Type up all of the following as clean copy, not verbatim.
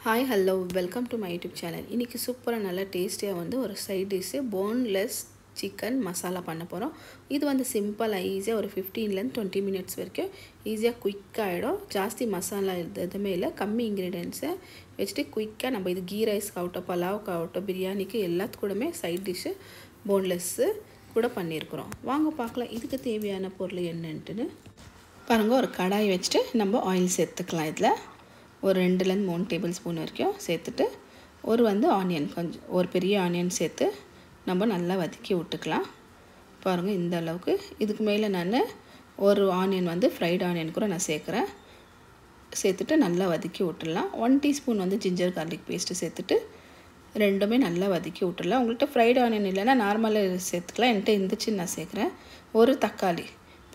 Hi, hello, welcome to my YouTube channel. இன்னைக்கு சூப்பரா நல்ல டேஸ்டியா ஒரு side dish boneless chicken masala பண்ண போறோம். இது சிம்பிளா ஈஸியா ஒரு 15 ல இருந்து 20 மினிட்ஸ் வரைக்கும் ஈஸியா குயிக்கா ஆயிடும். ಜಾಸ್ತಿ மசாலா எதுமே இல்ல, கம்மி இன்கிரிடியன்ட்ஸ் வெச்சிட்டு குயிக்கா நம்ம இது கீ ரைஸ் காவட்டோ, பலாவ் காவட்டோ, பிரியாணிக்கு எல்லாத்துக்கூடமே சைடு டிஷ் போன்லெஸ் கூட பண்ணியிருக்கிறோம். வாங்க பார்க்கலாம் இதுக்கு தேவையான பொருள் என்னன்னு. பாருங்க, ஒரு கடாய் வச்சிட்டு நம்ம ஆயில் சேர்த்துக்கலாம். இதுல ஒரு 2 ல இருந்து 3 டேபிள் ஸ்பூன் வரைக்கும் சேர்த்துட்டு ஒரு ஆனியன் கொஞ்சம் ஒரு பெரிய ஆனியன் சேர்த்து நம்ம நல்லா வதக்கி விட்டுக்கலாம். பாருங்க, இந்த அளவுக்கு. இதுக்கு மேலே நான் ஒரு ஆனியன் ஃப்ரைட் ஆனியன் கூட நான் சேர்க்குறேன். சேர்த்துட்டு நல்லா வதக்கி விட்டுடலாம். 1 டீஸ்பூன் ஜிஞ்சர் கார்லிக் பேஸ்ட்டு சேர்த்துட்டு ரெண்டுமே நல்லா வதக்கி விட்டுடலாம். உங்கள்கிட்ட ஃப்ரைட் ஆனியன் இல்லைன்னா நார்மலாக சேர்த்துக்கலாம். என்கிட்ட இருந்துச்சு நான் சேர்க்குறேன். ஒரு தக்காளி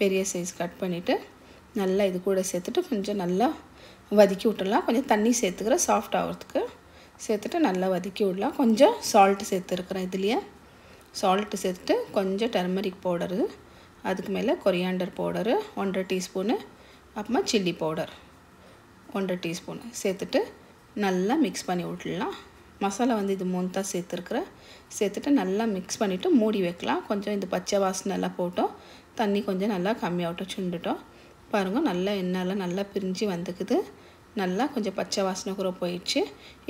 பெரிய சைஸ் கட் பண்ணிவிட்டு நல்லா இது கூட சேர்த்துட்டு கொஞ்சம் நல்லா வதக்கி விட்டுடலாம். கொஞ்சம் தண்ணி சேர்த்துக்கிறேன் சாஃப்ட் ஆகிறதுக்கு. சேர்த்துட்டு நல்லா வதக்கி விடலாம். கொஞ்சம் சால்ட் சேர்த்துருக்குறேன். இதுலேயே சால்ட்டு சேர்த்துட்டு கொஞ்சம் டர்மரிக் பவுடரு, அதுக்கு மேலே கொரியாண்டர் பவுடரு 1.5 டீஸ்பூனு, அப்புறமா சில்லி பவுடர் 1.5 டீஸ்பூனு சேர்த்துட்டு நல்லா மிக்ஸ் பண்ணி விட்டுடலாம். மசாலா இது 3 தான் சேர்த்துருக்குறேன். சேர்த்துட்டு நல்லா மிக்ஸ் பண்ணிவிட்டு மூடி வைக்கலாம். கொஞ்சம் இந்த பச்சை வாசனை எல்லாம் போட்டோம். தண்ணி கொஞ்சம் நல்லா கம்மியாகட்டும், சுண்டுட்டோம். பாருங்கள், நல்லா எண்ணெயெல்லாம் நல்லா பிரிஞ்சு வந்துக்குது. நல்லா கொஞ்சம் பச்சை வாசனை கூட போயிடுச்சு.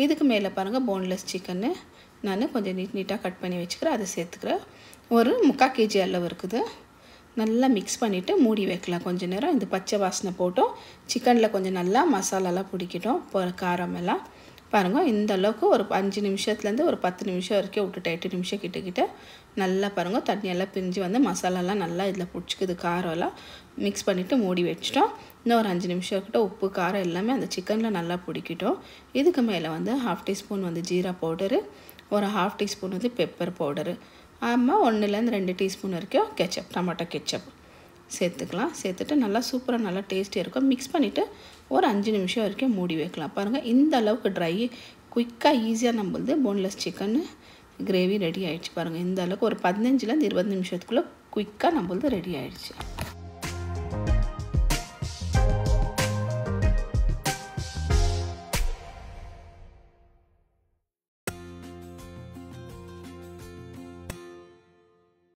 இதுக்கு மேலே பாருங்கள், போன்லெஸ் சிக்கன்னு நான் கொஞ்சம் நீட்டாக கட் பண்ணி வச்சுக்கிறேன். அதை சேர்த்துக்கிறேன். ஒரு 3/4 kg அளவு இருக்குது. நல்லா மிக்ஸ் பண்ணிவிட்டு மூடி வைக்கலாம் கொஞ்சம் நேரம். இந்த பச்சை வாசனை போட்டோம். சிக்கனில் கொஞ்சம் நல்லா மசாலாலாம் பிடிக்கட்டும், காரமெல்லாம். பாருங்கள், இந்த அளவுக்கு ஒரு 5 நிமிஷத்துலேருந்து ஒரு 10 நிமிஷம் வரைக்கும் விட்டுட்டு 8 நிமிஷம் கிட்ட நல்லா பாருங்கள் தண்ணியெல்லாம் பிரிஞ்சு மசாலாலாம் நல்லா இதில் பிடிச்சிக்குது. காரம்லாம் மிக்ஸ் பண்ணிவிட்டு மூடி வச்சிட்டோம். இன்னும் ஒரு 5 நிமிஷம் கிட்ட உப்பு காரம் எல்லாமே அந்த சிக்கனில் நல்லா பிடிக்கட்டும். இதுக்கு மேலே 1/2 டீஸ்பூன் ஜீரா பவுடரு, ஒரு 1/2 டீஸ்பூன் பெப்பர் பவுடரு, ஆமாம் 1 ல இருந்து 2 டீஸ்பூன் வரைக்கும் கெச்சப், டொமேட்டோ கெச்சப் சேர்த்துக்கலாம். சேர்த்துட்டு நல்லா சூப்பராக நல்லா டேஸ்டியாக இருக்கும். மிக்ஸ் பண்ணிவிட்டு ஒரு 5 நிமிஷம் வரைக்கும் மூடி வைக்கலாம். பாருங்கள், இந்த அளவுக்கு ட்ரை குயிக்காக ஈஸியாக நம்மளுது போன்லெஸ் சிக்கன் கிரேவி ரெடி ஆகிடுச்சு. பாருங்கள், இந்த அளவுக்கு ஒரு 15 ல இருந்து 20 நிமிஷத்துக்குள்ளே குயிக்காக நம்மளுது ரெடி ஆகிடுச்சு.